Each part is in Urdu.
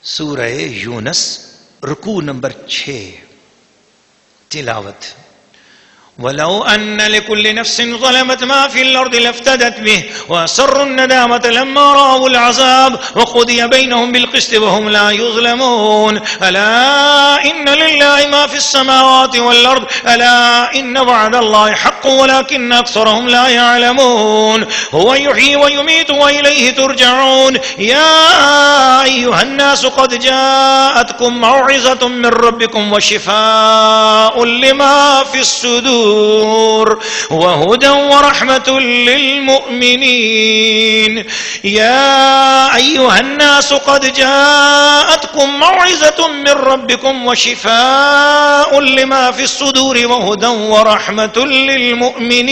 سورہ یونس رکوع نمبر 6 تلاوت. ولو أن لكل نفس ظلمت ما في الأرض لافتدت به وأسروا الندامة لما رأوا العذاب وقضي بينهم بالقسط وهم لا يظلمون. ألا إن لله ما في السماوات والأرض ألا إن وعد الله حق ولكن أكثرهم لا يعلمون. هو يحيي ويميت وإليه ترجعون. يا أيها الناس قد جاءتكم موعظة من ربكم وشفاء لما في الصدور وهدى ورحمة للمؤمنين. يا أيها الناس قد جاءتكم موعظة من ربكم وشفاء لما في الصدور وهدى ورحمة للمؤمنين.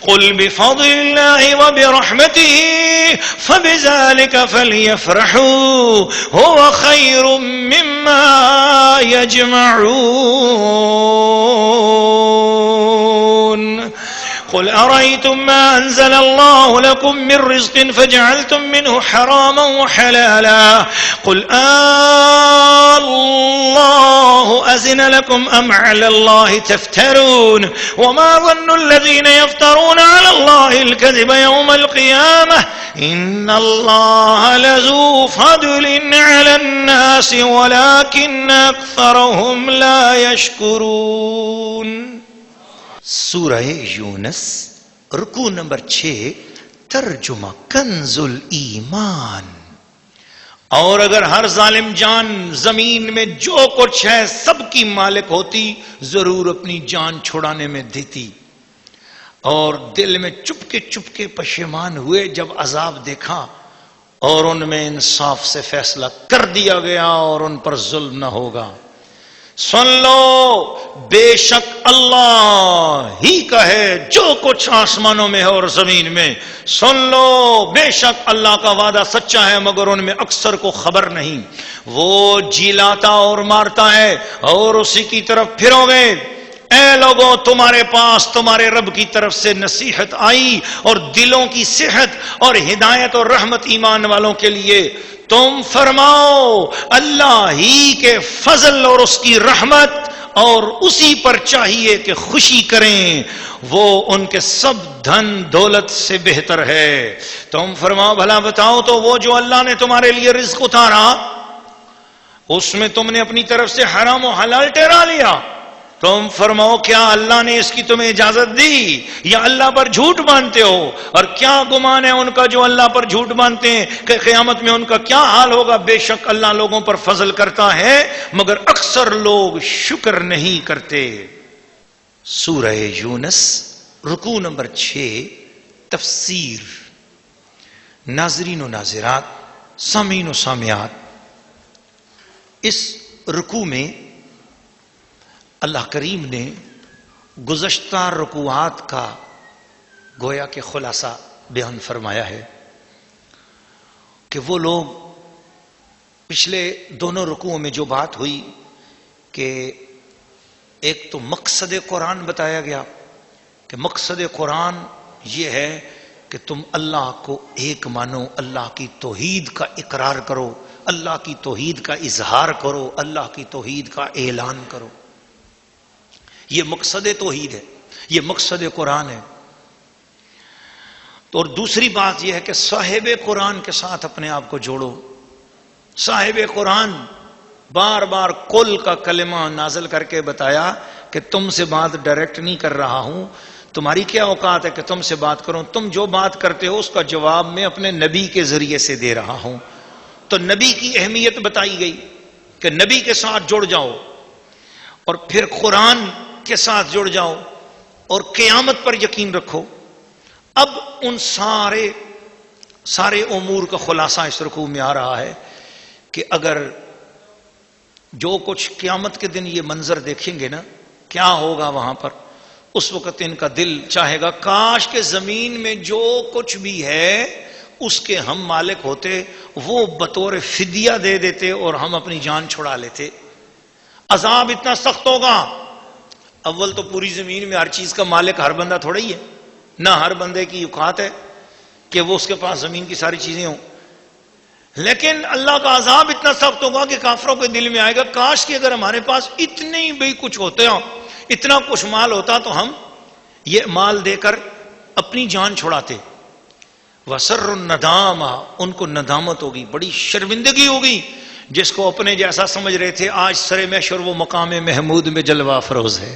قل بفضل الله وبرحمته فبذلك فليفرحوا هو خير مما يجمعون. قل أرأيتم ما أنزل الله لكم من رزق فجعلتم منه حراما وحلالا قل الله أذن لكم أم على الله تفترون. وما ظن الذين يفترون على الله الكذب يوم القيامة إن الله لذو فضل على الناس ولكن أكثرهم لا يشكرون. سورہ یونس رکوع نمبر 6 ترجمہ کنز الایمان. اور اگر ہر ظالم جان زمین میں جو کچھ ہے سب کی مالک ہوتی ضرور اپنی جان چھڑانے میں دیتی. اور دل میں چپکے پشیمان ہوئے جب عذاب دیکھا اور ان میں انصاف سے فیصلہ کر دیا گیا اور ان پر ظلم نہ ہوگا. سن لو بے شک اللہ ہی کا ہے جو کچھ آسمانوں میں ہے اور زمین میں. سن لو بے شک اللہ کا وعدہ سچا ہے مگر ان میں اکثر کو خبر نہیں. وہ جیلاتا اور مارتا ہے اور اسی کی طرف پھرو گے. اے لوگوں تمہارے پاس تمہارے رب کی طرف سے نصیحت آئی اور دلوں کی صحت اور ہدایت اور رحمت ایمان والوں کے لیے. تم فرماؤ اللہ ہی کے فضل اور اس کی رحمت اور اسی پر چاہیے کہ خوشی کریں. وہ ان کے سب دھن دولت سے بہتر ہے. تم فرماؤ بھلا بتاؤ تو وہ جو اللہ نے تمہارے لیے رزق اتارا اس میں تم نے اپنی طرف سے حرام و حلال ٹھہرا لیا. تم فرماؤ کیا اللہ نے اس کی تمہیں اجازت دی یا اللہ پر جھوٹ باندھتے ہو؟ اور کیا گمان ہے ان کا جو اللہ پر جھوٹ باندھتے ہیں کہ قیامت میں ان کا کیا حال ہوگا. بے شک اللہ لوگوں پر فضل کرتا ہے مگر اکثر لوگ شکر نہیں کرتے. سورہ یونس رکوع نمبر 6 تفسیر. ناظرین و ناظرات، سامعین و سامعات، اس رکوع میں اللہ کریم نے گزشتہ رکوعات کا گویا کہ خلاصہ بیان فرمایا ہے کہ وہ لوگ پچھلے دونوں رکوعوں میں جو بات ہوئی کہ ایک تو مقصد قرآن بتایا گیا کہ مقصد قرآن یہ ہے کہ تم اللہ کو ایک مانو، اللہ کی توحید کا اقرار کرو، اللہ کی توحید کا اظہار کرو، اللہ کی توحید کا اعلان کرو. یہ مقصد توحید ہے، یہ مقصد قرآن ہے. تو اور دوسری بات یہ ہے کہ صاحب قرآن کے ساتھ اپنے آپ کو جوڑو. صاحب قرآن بار بار قل کا کلمہ نازل کر کے بتایا کہ تم سے بات ڈائریکٹ نہیں کر رہا ہوں، تمہاری کیا اوقات ہے کہ تم سے بات کروں، تم جو بات کرتے ہو اس کا جواب میں اپنے نبی کے ذریعے سے دے رہا ہوں. تو نبی کی اہمیت بتائی گئی کہ نبی کے ساتھ جڑ جاؤ اور پھر قرآن کے ساتھ جڑ جاؤ اور قیامت پر یقین رکھو. اب ان سارے امور کا خلاصہ اس رکوع میں آ رہا ہے کہ اگر جو کچھ قیامت کے دن یہ منظر دیکھیں گے نا کیا ہوگا وہاں پر، اس وقت ان کا دل چاہے گا کاش کہ زمین میں جو کچھ بھی ہے اس کے ہم مالک ہوتے، وہ بطور فدیہ دے دیتے اور ہم اپنی جان چھڑا لیتے. عذاب اتنا سخت ہوگا. اول تو پوری زمین میں ہر چیز کا مالک ہر بندہ تھوڑا ہی ہے، نہ ہر بندے کی اوقات ہے کہ وہ اس کے پاس زمین کی ساری چیزیں ہوں. لیکن اللہ کا عذاب اتنا سخت ہوگا کہ کافروں کے دل میں آئے گا کاش کہ اگر ہمارے پاس اتنے بھی کچھ ہوتے ہوں، اتنا کچھ مال ہوتا تو ہم یہ مال دے کر اپنی جان چھڑاتے. وسر الندامہ، ان کو ندامت ہوگی، بڑی شرمندگی ہوگی. جس کو اپنے جیسا سمجھ رہے تھے آج سر محشر وہ مقام محمود میں جلوہ افروز ہے.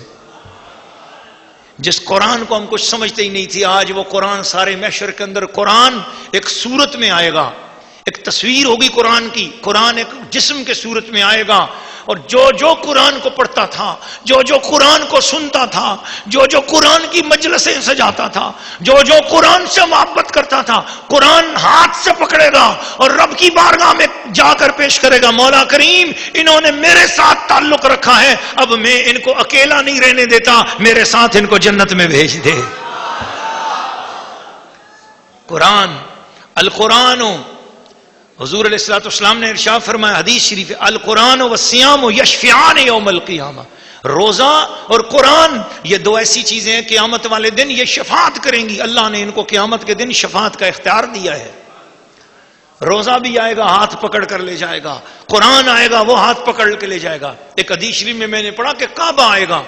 جس قرآن کو ہم کچھ سمجھتے ہی نہیں تھے آج وہ قرآن سارے محشر کے اندر قرآن ایک صورت میں آئے گا، ایک تصویر ہوگی قرآن کی، قرآن ایک جسم کے صورت میں آئے گا. اور جو قرآن کو پڑھتا تھا، جو قرآن کو سنتا تھا، جو قرآن کی مجلسیں سجاتا تھا، جو قرآن سے محبت کرتا تھا، قرآن ہاتھ سے پکڑے گا اور رب کی بارگاہ میں جا کر پیش کرے گا، مولا کریم انہوں نے میرے ساتھ تعلق رکھا ہے، اب میں ان کو اکیلا نہیں رہنے دیتا، میرے ساتھ ان کو جنت میں بھیج دے. قرآن، القرآن، حضور علیہ الصلوۃ والسلام نے ارشاد فرمایا حدیث شریف، القرآن والصیام یشفعان یوم القیامہ. روزہ اور قرآن یہ دو ایسی چیزیں ہیں قیامت والے دن یہ شفاعت کریں گی. اللہ نے ان کو قیامت کے دن شفاعت کا اختیار دیا ہے. روزہ بھی آئے گا ہاتھ پکڑ کر لے جائے گا، قرآن آئے گا وہ ہاتھ پکڑ کے لے جائے گا. ایک حدیث شریف میں نے پڑھا کہ کعبہ آئے گا،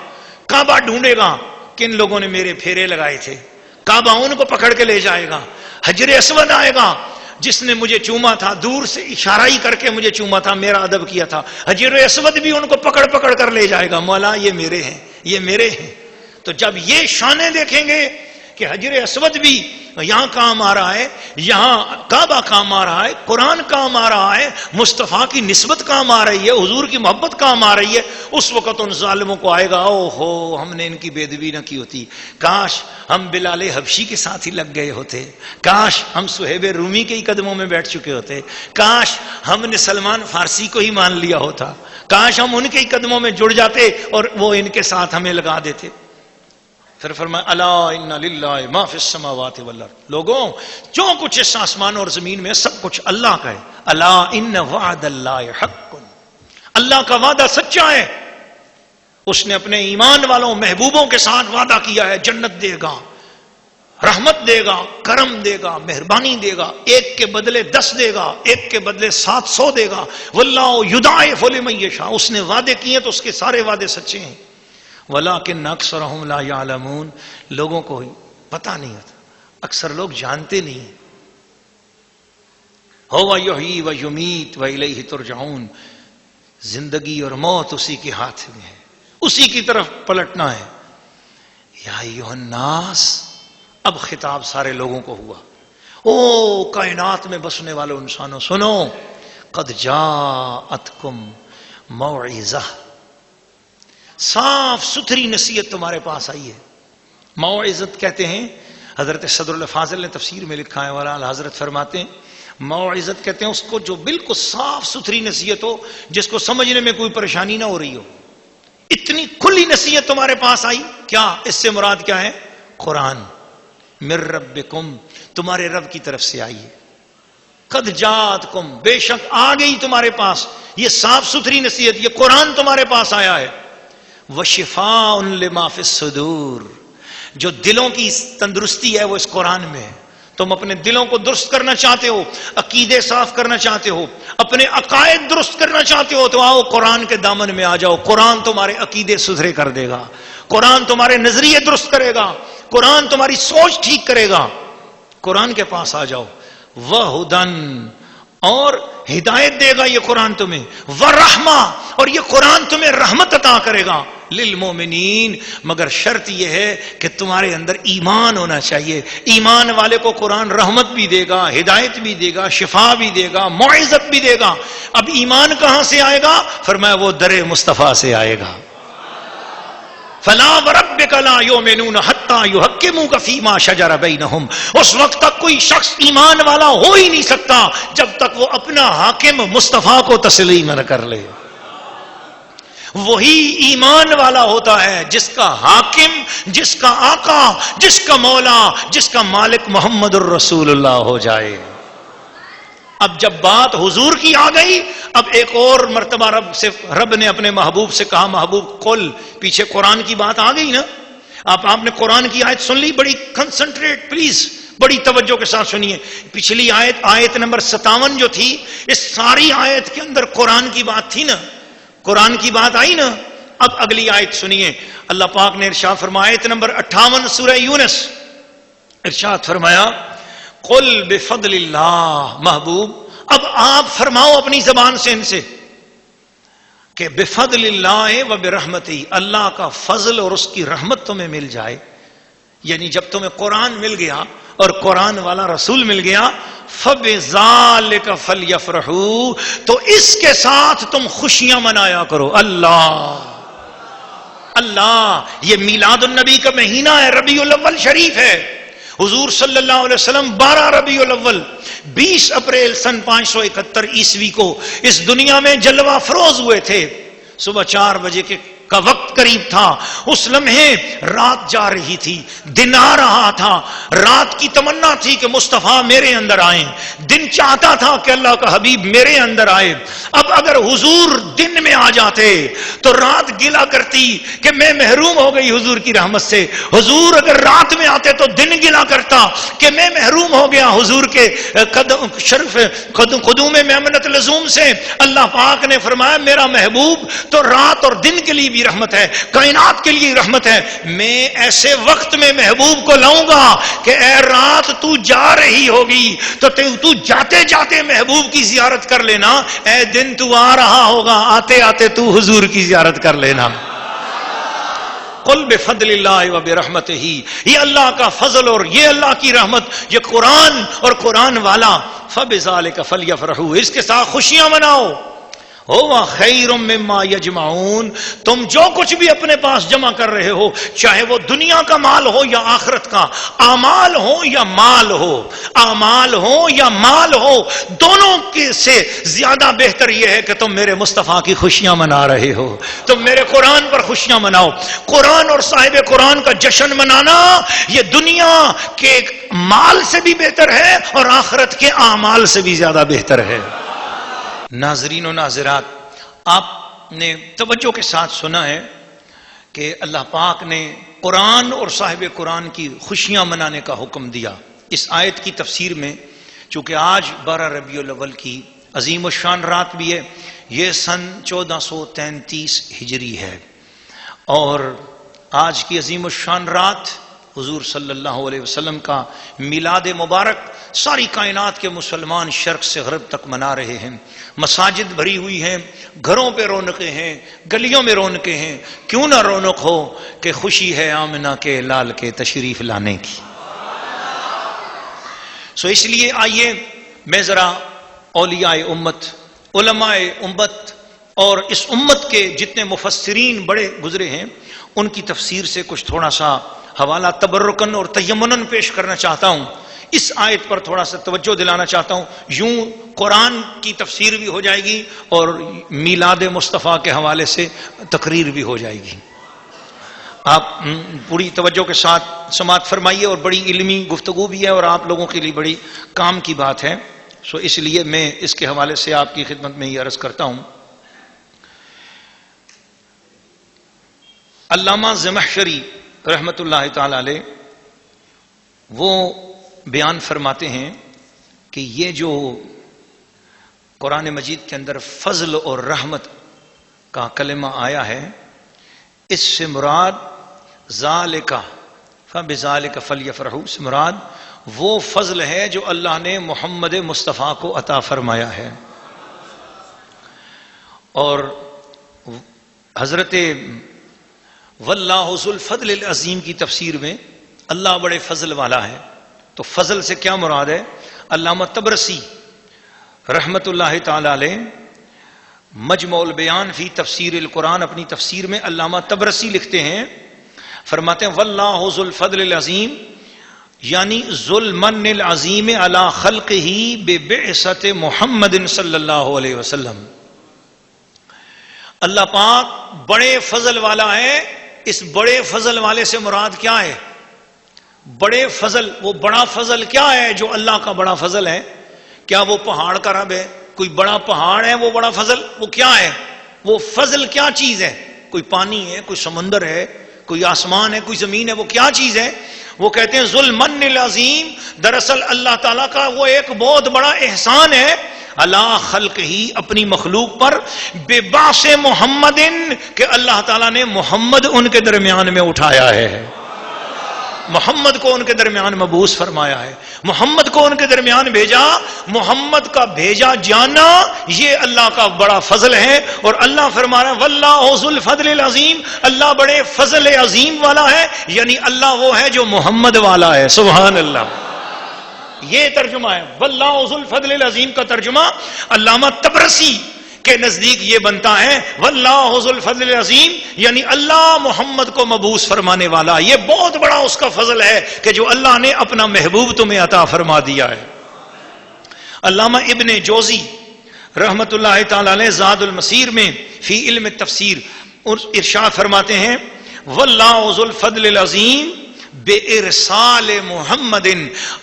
کعبہ ڈھونڈے گا کن لوگوں نے میرے پھیرے لگائے تھے، کعبہ ان کو پکڑ کے لے جائے گا. حجر اسود آئے گا، جس نے مجھے چوما تھا دور سے اشارہ ہی کر کے مجھے چوما تھا، میرا ادب کیا تھا، حجر اسود بھی ان کو پکڑ پکڑ کر لے جائے گا، مولا یہ میرے ہیں، یہ میرے ہیں. تو جب یہ شانیں دیکھیں گے کہ حجر اسود بھی یہاں کام آ رہا ہے، یہاں کعبہ کام آ رہا ہے، قرآن کام آ رہا ہے، مصطفیٰ کی نسبت کام آ رہی ہے، حضور کی محبت کام آ رہی ہے، اس وقت ان ظالموں کو آئے گا او ہو ہم نے ان کی بے ادبی نہ کی ہوتی، کاش ہم بلال حبشی کے ساتھ ہی لگ گئے ہوتے، کاش ہم صہیب رومی کے ہی قدموں میں بیٹھ چکے ہوتے، کاش ہم نے سلمان فارسی کو ہی مان لیا ہوتا، کاش ہم ان کے ہی قدموں میں جڑ جاتے اور وہ ان کے ساتھ ہمیں لگا دیتے. پھر فرمایا الا ان للہ ما فی السماوات والارض، لوگوں جو کچھ اس آسمان اور زمین میں سب کچھ اللہ کا ہے. الا ان وعد اللہ حق، اللہ کا وعدہ سچا ہے. اس نے اپنے ایمان والوں محبوبوں کے ساتھ وعدہ کیا ہے، جنت دے گا، رحمت دے گا، کرم دے گا، مہربانی دے گا، ایک کے بدلے 10 دے گا، ایک کے بدلے 700 دے گا. واللہ یضاعف لمن یشاء، اس نے وعدے کیے تو اس کے سارے وعدے سچے ہیں. وَلَكِنَّ أَكْثَرَهُمْ لَا يَعْلَمُونَ، لوگوں کو پتہ نہیں ہوتا، اکثر لوگ جانتے نہیں ہیں. هُوَ يُحْيِي وَيُمِيتُ وَإِلَيْهِ تُرْجَعُونَ، زندگی اور موت اسی کے ہاتھ میں ہے، اسی کی طرف پلٹنا ہے. یا ایھا الناس، اب خطاب سارے لوگوں کو ہوا. او کائنات میں بسنے والوں انسانوں سنو، قد جاءتکم موعظہ، صاف ستھری نصیحت تمہارے پاس آئی ہے. موعظت کہتے ہیں، حضرت صدر الفاضل نے تفسیر میں لکھا ہے، والا حضرت فرماتے ہیں موعظت کہتے ہیں اس کو جو بالکل صاف ستھری نصیحت ہو، جس کو سمجھنے میں کوئی پریشانی نہ ہو رہی ہو. اتنی کھلی نصیحت تمہارے پاس آئی، کیا اس سے مراد کیا ہے؟ قرآن. من ربکم، تمہارے رب کی طرف سے آئی ہے. قد جاءتکم، بے شک آ گئی تمہارے پاس یہ صاف ستھری نصیحت، یہ قرآن تمہارے پاس آیا ہے. وشفاء لما فی الصدور، جو دلوں کی تندرستی ہے وہ اس قرآن میں ہے. تم اپنے دلوں کو درست کرنا چاہتے ہو، عقیدے صاف کرنا چاہتے ہو، اپنے عقائد درست کرنا چاہتے ہو تو آؤ قرآن کے دامن میں آ جاؤ. قرآن تمہارے عقیدے ستھرے کر دے گا، قرآن تمہارے نظریے درست کرے گا، قرآن تمہاری سوچ ٹھیک کرے گا. قرآن کے پاس آ جاؤ. وہدن، اور ہدایت دے گا یہ قرآن تمہیں، ورحمہ، اور یہ قرآن تمہیں رحمت عطا کرے گا. للمومنین، مگر شرط یہ ہے کہ تمہارے اندر ایمان ہونا چاہیے. ایمان والے کو قرآن رحمت بھی دے گا، ہدایت بھی دے گا، شفا بھی دے گا، موعظت بھی دے گا. اب ایمان کہاں سے آئے گا؟ فرمایا وہ در مصطفیٰ سے آئے گا. فلا وربک لا یؤمنون حتی یحکموک فیما شجر بینہم، اس وقت تک کوئی شخص ایمان والا ہو ہی نہیں سکتا جب تک وہ اپنا حاکم مصطفیٰ کو تسلیم نہ کر لے. وہی ایمان والا ہوتا ہے جس کا حاکم، جس کا آقا، جس کا مولا، جس کا مالک محمد الرسول اللہ ہو جائے. اب جب بات حضور کی آ گئی، اب ایک اور مرتبہ رب نے اپنے محبوب سے کہا، محبوب قل، پیچھے قرآن کی بات آ گئی نا، آپ نے قرآن کی آیت سن لی، بڑی کنسنٹریٹ پلیز، بڑی توجہ کے ساتھ سنیے. پچھلی آیت نمبر 57 جو تھی، اس ساری آیت کے اندر قرآن کی بات تھی نا، قرآن کی بات آئی نا. اب اگلی آیت سنیے. اللہ پاک نے ارشاد فرمایا، آیت نمبر 58 سورہ یونس، ارشاد فرمایا قل بفضل اللہ. محبوب اب آپ فرماؤ اپنی زبان سے ان سے کہ بفضل اللہ و برحمتہ، اللہ کا فضل اور اس کی رحمت تمہیں مل جائے. یعنی جب تمہیں قرآن مل گیا اور قرآن والا رسول مل گیا، فَبِذَالِكَ فَلْيَفْرَحُوا، تو اس کے ساتھ تم خوشیاں منایا کرو. اللہ یہ میلاد النبی کا مہینہ ہے، ربیع الاول شریف ہے. حضور صلی اللہ علیہ وسلم 12 ربیع الاول 20 اپریل سن 571 عیسوی کو اس دنیا میں جلوہ افروز ہوئے تھے. صبح 4 بجے کا وقت قریب تھا. اس لمحے رات جا رہی تھی، دن آ رہا تھا. رات کی تمنا تھی کہ مصطفیٰ میرے اندر آئیں، دن چاہتا تھا کہ اللہ کا حبیب میرے اندر آئے. اب اگر حضور دن میں آ جاتے تو رات گلا کرتی کہ میں محروم ہو گئی حضور کی رحمت سے. حضور اگر رات میں آتے تو دن گلا کرتا کہ میں محروم ہو گیا حضور کے شرف قدوم میمنت لزوم سے. اللہ پاک نے فرمایا میرا محبوب تو رات اور دن کے لیے بھی رحمت ہے، کائنات کے لیے رحمت ہے. میں ایسے وقت میں محبوب کو لاؤں گا کہ اے رات تو جا رہی ہوگی تو جاتے جاتے محبوب کی زیارت کر لینا، اے دن تو آ رہا ہوگا آتے آتے تو حضور کی زیارت کر لینا. قل بفضل اللہ و برحمتہ، یہ اللہ کا فضل اور یہ اللہ کی رحمت، یہ قرآن اور قرآن والا. فبذالک فلیفرحوا، اس کے ساتھ خوشیاں مناؤ. ہوا خیر مما یجمعون، تم جو کچھ بھی اپنے پاس جمع کر رہے ہو، چاہے وہ دنیا کا مال ہو یا آخرت کا، اعمال ہو یا مال ہو، اعمال ہو یا مال ہو، دونوں کے سے زیادہ بہتر یہ ہے کہ تم میرے مصطفیٰ کی خوشیاں منا رہے ہو. تم میرے قرآن پر خوشیاں مناؤ. قرآن اور صاحب قرآن کا جشن منانا یہ دنیا کے مال سے بھی بہتر ہے اور آخرت کے اعمال سے بھی زیادہ بہتر ہے. ناظرین و ناظرات، آپ نے توجہ کے ساتھ سنا ہے کہ اللہ پاک نے قرآن اور صاحب قرآن کی خوشیاں منانے کا حکم دیا. اس آیت کی تفسیر میں چونکہ آج 12 ربیع الاول کی عظیم الشان رات بھی ہے، یہ سن 1433 ہجری ہے، اور آج کی عظیم الشان رات حضور صلی اللہ علیہ وسلم کا میلاد مبارک ساری کائنات کے مسلمان شرق سے غرب تک منا رہے ہیں. مساجد بھری ہوئی ہیں، گھروں پہ رونقیں ہیں، گلیوں میں رونقیں ہیں. کیوں نہ رونق ہو کہ خوشی ہے آمنہ کے لال کے تشریف لانے کی. اس لیے آئیے میں ذرا اولیاء امت، علماء امت اور اس امت کے جتنے مفسرین بڑے گزرے ہیں ان کی تفسیر سے کچھ تھوڑا سا حوالہ تبرکن اور تیمنن پیش کرنا چاہتا ہوں. اس آیت پر تھوڑا سا توجہ دلانا چاہتا ہوں. یوں قرآن کی تفسیر بھی ہو جائے گی اور میلاد مصطفیٰ کے حوالے سے تقریر بھی ہو جائے گی. آپ پوری توجہ کے ساتھ سماعت فرمائیے، اور بڑی علمی گفتگو بھی ہے اور آپ لوگوں کے لیے بڑی کام کی بات ہے. اس لیے میں اس کے حوالے سے آپ کی خدمت میں یہ عرض کرتا ہوں. علامہ زمخشری رحمت اللہ تعالی علیہ وہ بیان فرماتے ہیں کہ یہ جو قرآن مجید کے اندر فضل اور رحمت کا کلمہ آیا ہے، اس سے مراد ذالک فبذالک فلیفرحوا سے مراد وہ فضل ہے جو اللہ نے محمد مصطفیٰ کو عطا فرمایا ہے. اور حضرت واللہ ذو الفضل العظیم کی تفسیر میں اللہ بڑے فضل والا ہے، تو فضل سے کیا مراد ہے؟ علامہ طبرسی رحمت اللہ تعالی علیہ مجمع البیان فی تفسیر القرآن اپنی تفسیر میں علامہ طبرسی لکھتے ہیں، فرماتے ہیں واللہ ذو الفضل العظیم یعنی ذو المن العظیم علی خلقہ ببعثت محمد صلی اللہ علیہ وسلم. اللہ پاک بڑے فضل والا ہے. اس بڑے فضل والے سے مراد کیا ہے؟ بڑے فضل، وہ بڑا فضل کیا ہے جو اللہ کا بڑا فضل ہے؟ کیا وہ پہاڑ کا رب ہے؟ کوئی بڑا پہاڑ ہے وہ بڑا فضل؟ وہ کیا ہے؟ وہ فضل کیا چیز ہے؟ کوئی پانی ہے، کوئی سمندر ہے، کوئی آسمان ہے، کوئی زمین ہے، وہ کیا چیز ہے؟ وہ کہتے ہیں ذوالمن العظیم، دراصل اللہ تعالیٰ کا وہ ایک بہت بڑا احسان ہے اللہ خلق ہی، اپنی مخلوق پر، بے باس محمد، کہ اللہ تعالیٰ نے محمد ان کے درمیان میں اٹھایا ہے، محمد کو ان کے درمیان مبعوث فرمایا ہے، محمد کو ان کے درمیان بھیجا۔ محمد کا بھیجا جانا یہ اللہ کا بڑا فضل ہے، اور اللہ فرما رہا ہے واللہ ذو الفضل العظیم، اللہ بڑے فضل عظیم والا ہے، یعنی اللہ وہ ہے جو محمد والا ہے۔ سبحان اللہ، یہ ترجمہ ہے واللہ ذو الفضل العظیم کا ترجمہ علامہ طبرسی کے نزدیک یہ بنتا ہے واللہ ذو الفضل العظیم، یعنی اللہ محمد کو مبعوث فرمانے والا، یہ بہت بڑا اس کا فضل ہے کہ جو اللہ نے اپنا محبوب تمہیں عطا فرما دیا ہے۔ علامہ ابن جوزی رحمت اللہ تعالی علیہ زاد المسیر میں فی علم تفسیر ارشاد فرماتے ہیں واللہ ذو الفضل العظیم بے ارسال محمد،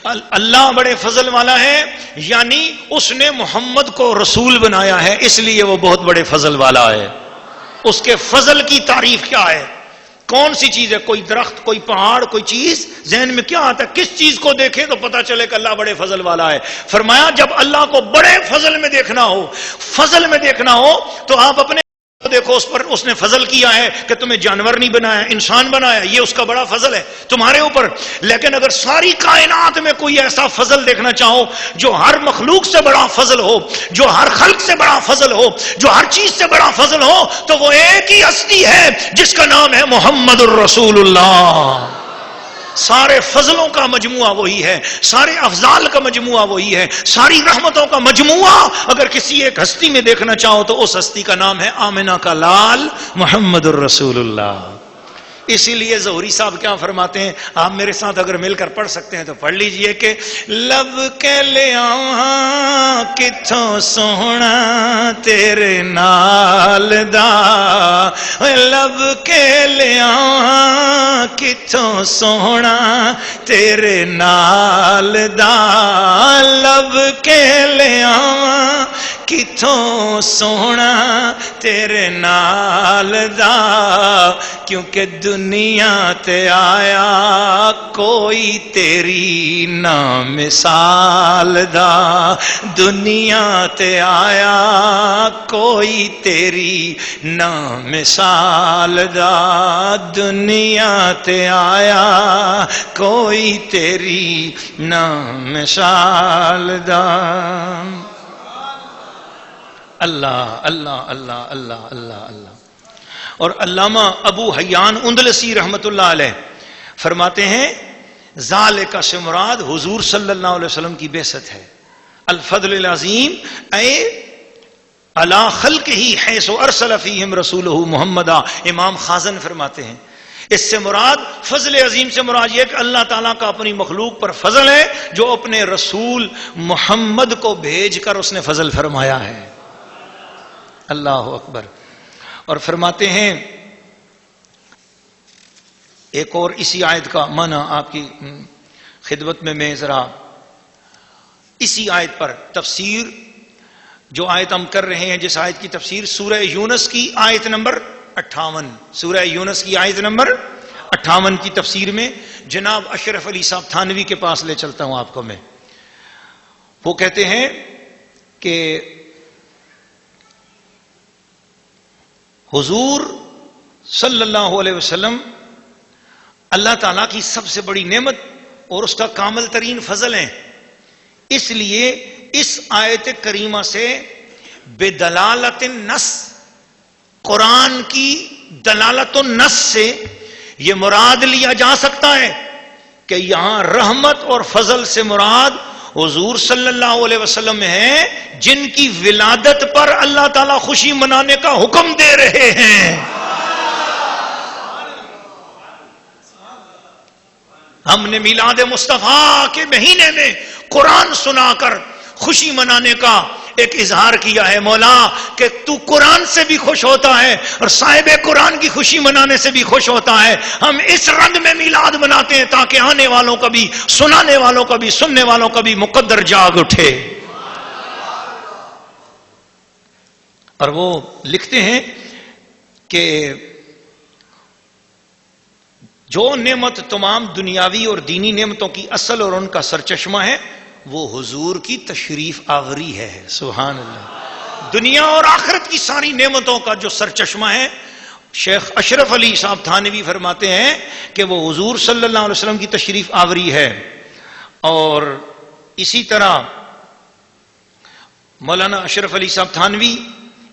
اللہ بڑے فضل والا ہے، یعنی اس نے محمد کو رسول بنایا ہے، اس لیے وہ بہت بڑے فضل والا ہے۔ اس کے فضل کی تعریف کیا ہے؟ کون سی چیز ہے؟ کوئی درخت، کوئی پہاڑ، کوئی چیز ذہن میں کیا آتا ہے؟ کس چیز کو دیکھیں تو پتا چلے کہ اللہ بڑے فضل والا ہے؟ فرمایا جب اللہ کو بڑے فضل میں دیکھنا ہو، فضل میں دیکھنا ہو، تو آپ اپنے دیکھو، اس پر اس نے فضل کیا ہے کہ تمہیں جانور نہیں بنایا، انسان بنایا، یہ اس کا بڑا فضل ہے تمہارے اوپر۔ لیکن اگر ساری کائنات میں کوئی ایسا فضل دیکھنا چاہو جو ہر مخلوق سے بڑا فضل ہو، جو ہر خلق سے بڑا فضل ہو، جو ہر چیز سے بڑا فضل ہو، تو وہ ایک ہی ہستی ہے جس کا نام ہے محمد الرسول اللہ۔ سارے فضلوں کا مجموعہ وہی ہے، سارے افضال کا مجموعہ وہی ہے، ساری رحمتوں کا مجموعہ اگر کسی ایک ہستی میں دیکھنا چاہو تو اس ہستی کا نام ہے آمنہ کا لال محمد الرسول اللہ۔ اسی لیے ظہوری صاحب کیا فرماتے ہیں، آپ میرے ساتھ اگر مل کر پڑھ سکتے ہیں تو پڑھ لیجئے کہ لب کے لے آواں کتھوں سونا تیرے نال دا، لب کے لے آواں کتھوں سونا تیرے نال دا، لب کے لے آواں کتھوں سونا تیرے نال دا، کیونکہ دنیا تے آیا کوئی تیری نہ مثال دا، دنیا تے آیا کوئی تیری نہ مثال دا، دنیا تے آیا کوئی تیری نہ مثال دا۔ اللہ اللہ اللہ اللہ اللہ اللہ۔ اور علامہ ابو حیان اندلسی رحمت اللہ علیہ فرماتے ہیں ذالک سے مراد حضور صلی اللہ علیہ وسلم کی بعثت ہے۔ الفضل العظیم اے علی خلقہ حیث ارسل فیہم رسولہ محمدا، امام خازن فرماتے ہیں اس سے مراد فضل عظیم سے مراد یہ کہ اللہ تعالیٰ کا اپنی مخلوق پر فضل ہے جو اپنے رسول محمد کو بھیج کر اس نے فضل فرمایا ہے۔ اللہ اکبر۔ اور فرماتے ہیں ایک اور اسی آیت کا معنی آپ کی خدمت میں ذرا اسی آیت پر تفسیر، جو آیت ہم کر رہے ہیں جس آیت کی تفسیر سورہ یونس کی آیت نمبر 58، سورہ یونس کی آیت نمبر 58 کی تفسیر میں جناب اشرف علی صاحب تھانوی کے پاس لے چلتا ہوں آپ کو میں۔ وہ کہتے ہیں کہ حضور صلی اللہ علیہ وسلم اللہ تعالیٰ کی سب سے بڑی نعمت اور اس کا کامل ترین فضل ہے، اس لیے اس آیت کریمہ سے بدلالت النص، قرآن کی دلالت النص سے یہ مراد لیا جا سکتا ہے کہ یہاں رحمت اور فضل سے مراد حضور صلی اللہ علیہ وسلم ہیں جن کی ولادت پر اللہ تعالیٰ خوشی منانے کا حکم دے رہے ہیں۔ ہم نے میلاد مصطفیٰ کے مہینے میں قرآن سنا کر خوشی منانے کا ایک اظہار کیا ہے مولا کہ تو قرآن سے بھی خوش ہوتا ہے اور صاحب قرآن کی خوشی منانے سے بھی خوش ہوتا ہے۔ ہم اس رنگ میں میلاد مناتے ہیں تاکہ آنے والوں کا بھی، سنانے والوں کا بھی، سننے والوں کا بھی مقدر جاگ اٹھے۔ اور وہ لکھتے ہیں کہ جو نعمت تمام دنیاوی اور دینی نعمتوں کی اصل اور ان کا سرچشمہ ہے وہ حضور کی تشریف آوری ہے. سبحان اللہ. دنیا اور آخرت کی ساری نعمتوں کا جو سرچشمہ ہے، شیخ اشرف علی صاحب تھانوی فرماتے ہیں کہ وہ حضور صلی اللہ علیہ وسلم کی تشریف آوری ہے. اور اسی طرح مولانا اشرف علی صاحب تھانوی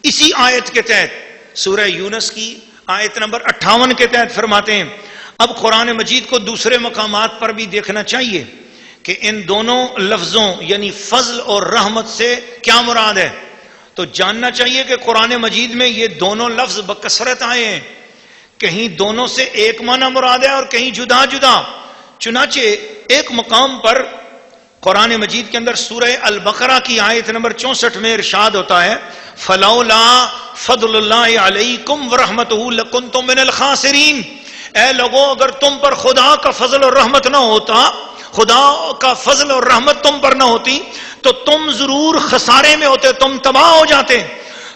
اسی آیت کے تحت سورہ یونس کی آیت نمبر 58 کے تحت فرماتے ہیں اب قرآن مجید کو دوسرے مقامات پر بھی دیکھنا چاہیے کہ ان دونوں لفظوں یعنی فضل اور رحمت سے کیا مراد ہے. تو جاننا چاہیے کہ قرآن مجید میں یہ دونوں لفظ بکثرت آئے ہیں. کہیں دونوں سے ایک معنی مراد ہے اور کہیں جدا جدا. چنانچہ ایک مقام پر قرآن مجید کے اندر سورہ البقرہ کی آیت نمبر 64 میں ارشاد ہوتا ہے فلولا فضل اللہ علیکم ورحمتہ لکنتم من الخاسرین. اے لوگو اگر تم پر خدا کا فضل اور رحمت نہ ہوتا، خدا کا فضل اور رحمت تم پر نہ ہوتی تو تم ضرور خسارے میں ہوتے، تم تباہ ہو جاتے.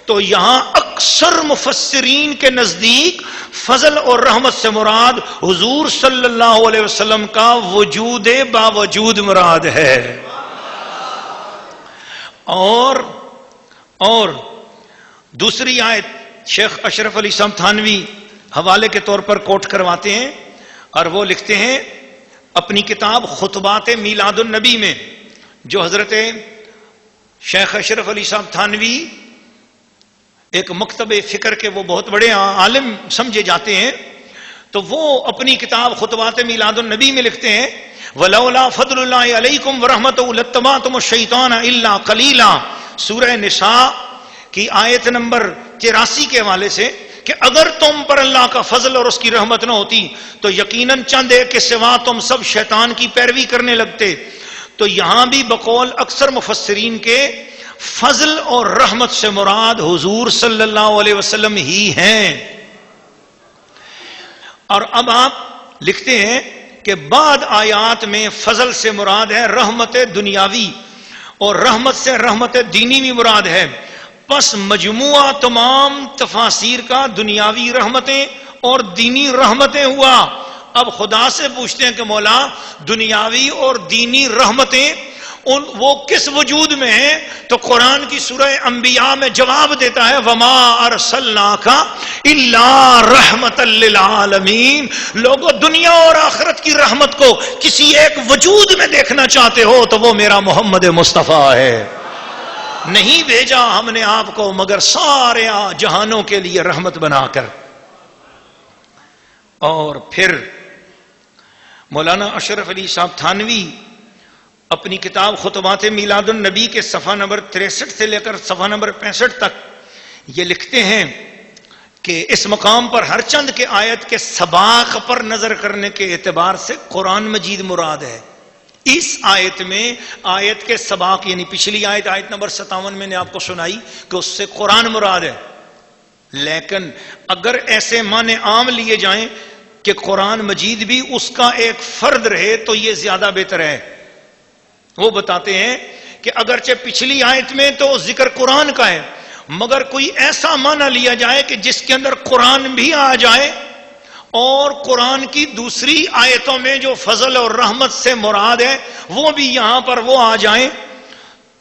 تو یہاں اکثر مفسرین کے نزدیک فضل اور رحمت سے مراد حضور صلی اللہ علیہ وسلم کا وجود باوجود مراد ہے. اور دوسری آیت شیخ اشرف علی صاحب تھانوی حوالے کے طور پر کوٹ کرواتے ہیں اور وہ لکھتے ہیں اپنی کتاب خطبات میلاد النبی میں، جو حضرت شیخ اشرف علی صاحب تھانوی ایک مکتب فکر کے وہ بہت بڑے عالم سمجھے جاتے ہیں، تو وہ اپنی کتاب خطبات میلاد النبی میں لکھتے ہیں وَلَوْلَا فَضْلُ اللَّهِ عَلَيْكُمْ وَرَحْمَتُهُ لَاتَّبَعْتُمُ الشَّيْطَانَ إِلَّا قَلِيلًا. سورہ نساء کی آیت نمبر 83 کے حوالے سے کہ اگر تم پر اللہ کا فضل اور اس کی رحمت نہ ہوتی تو یقیناً چند ایک کے سوا تم سب شیطان کی پیروی کرنے لگتے. تو یہاں بھی بقول اکثر مفسرین کے فضل اور رحمت سے مراد حضور صلی اللہ علیہ وسلم ہی ہیں. اور اب آپ لکھتے ہیں کہ بعد آیات میں فضل سے مراد ہے رحمت دنیاوی اور رحمت سے رحمت دینی بھی مراد ہے. پس مجموعہ تمام تفاسیر کا دنیاوی رحمتیں اور دینی رحمتیں ہوا. اب خدا سے پوچھتے ہیں کہ مولا دنیاوی اور دینی رحمتیں وہ کس وجود میں ہیں؟ تو قرآن کی سورہ انبیاء میں جواب دیتا ہے وما ارسلناک الا رحمتا للعالمین. لوگوں دنیا اور آخرت کی رحمت کو کسی ایک وجود میں دیکھنا چاہتے ہو تو وہ میرا محمد مصطفیٰ ہے. نہیں بھیجا ہم نے آپ کو مگر سارے جہانوں کے لیے رحمت بنا کر. اور پھر مولانا اشرف علی صاحب تھانوی اپنی کتاب خطبات میلاد النبی کے صفحہ نمبر 63 سے لے کر صفحہ نمبر 65 تک یہ لکھتے ہیں کہ اس مقام پر ہر چند کے آیت کے سباق پر نظر کرنے کے اعتبار سے قرآن مجید مراد ہے. اس آیت میں آیت کے سباق یعنی پچھلی آیت آیت نمبر 57 میں نے آپ کو سنائی کہ اس سے قرآن مراد ہے. لیکن اگر ایسے معنی عام لیے جائیں کہ قرآن مجید بھی اس کا ایک فرد رہے تو یہ زیادہ بہتر ہے. وہ بتاتے ہیں کہ اگرچہ پچھلی آیت میں تو ذکر قرآن کا ہے مگر کوئی ایسا معنی لیا جائے کہ جس کے اندر قرآن بھی آ جائے اور قرآن کی دوسری آیتوں میں جو فضل اور رحمت سے مراد ہے وہ بھی یہاں پر وہ آ جائیں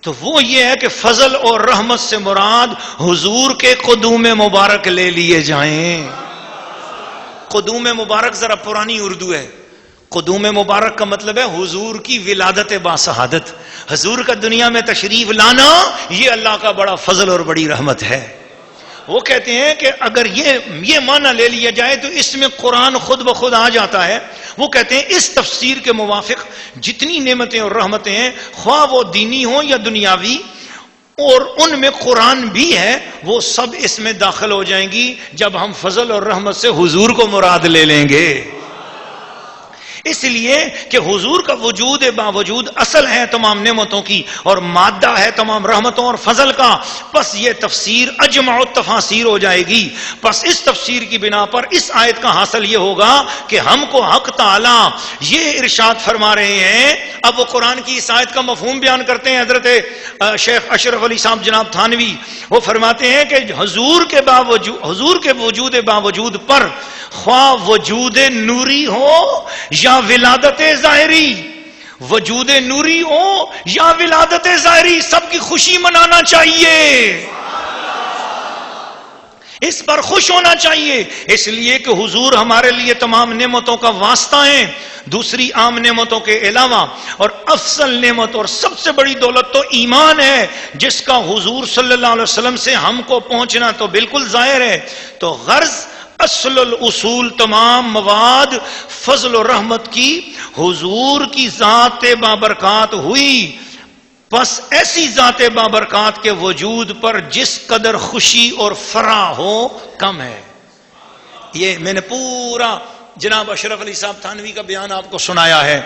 تو وہ یہ ہے کہ فضل اور رحمت سے مراد حضور کے قدوم مبارک لے لیے جائیں. قدوم مبارک ذرا پرانی اردو ہے. قدوم مبارک کا مطلب ہے حضور کی ولادت باسعادت، حضور کا دنیا میں تشریف لانا، یہ اللہ کا بڑا فضل اور بڑی رحمت ہے. وہ کہتے ہیں کہ اگر یہ معنی لے لیا جائے تو اس میں قرآن خود بخود آ جاتا ہے. وہ کہتے ہیں اس تفسیر کے موافق جتنی نعمتیں اور رحمتیں ہیں خواہ وہ دینی ہوں یا دنیاوی اور ان میں قرآن بھی ہے وہ سب اس میں داخل ہو جائیں گی جب ہم فضل اور رحمت سے حضور کو مراد لے لیں گے. اس لیے کہ حضور کا وجود باوجود اصل ہے تمام نعمتوں کی اور مادہ ہے تمام رحمتوں اور فضل کا. پس یہ تفسیر اجمع التفاسیر ہو جائے گی. پس اس تفسیر کی بنا پر اس آیت کا حاصل یہ ہوگا کہ ہم کو حق تعالی یہ ارشاد فرما رہے ہیں. اب وہ قرآن کی اس آیت کا مفہوم بیان کرتے ہیں حضرت شیخ اشرف علی صاحب جناب تھانوی. وہ فرماتے ہیں کہ حضور کے وجود باوجود پر خواہ وجود نوری ہو یا ولادت ظاہری، وجود نوری ہو یا ولادت ظاہری، سب کی خوشی منانا چاہیے، اس پر خوش ہونا چاہیے. اس لیے کہ حضور ہمارے لیے تمام نعمتوں کا واسطہ ہیں. دوسری عام نعمتوں کے علاوہ اور افضل نعمت اور سب سے بڑی دولت تو ایمان ہے، جس کا حضور صلی اللہ علیہ وسلم سے ہم کو پہنچنا تو بالکل ظاہر ہے. تو غرض اصل الاصول تمام مواد فضل و رحمت کی حضور کی ذات بابرکات ہوئی. پس ایسی ذات بابرکات کے وجود پر جس قدر خوشی اور فرح ہو کم ہے. یہ میں نے پورا جناب اشرف علی صاحب تھانوی کا بیان آپ کو سنایا ہے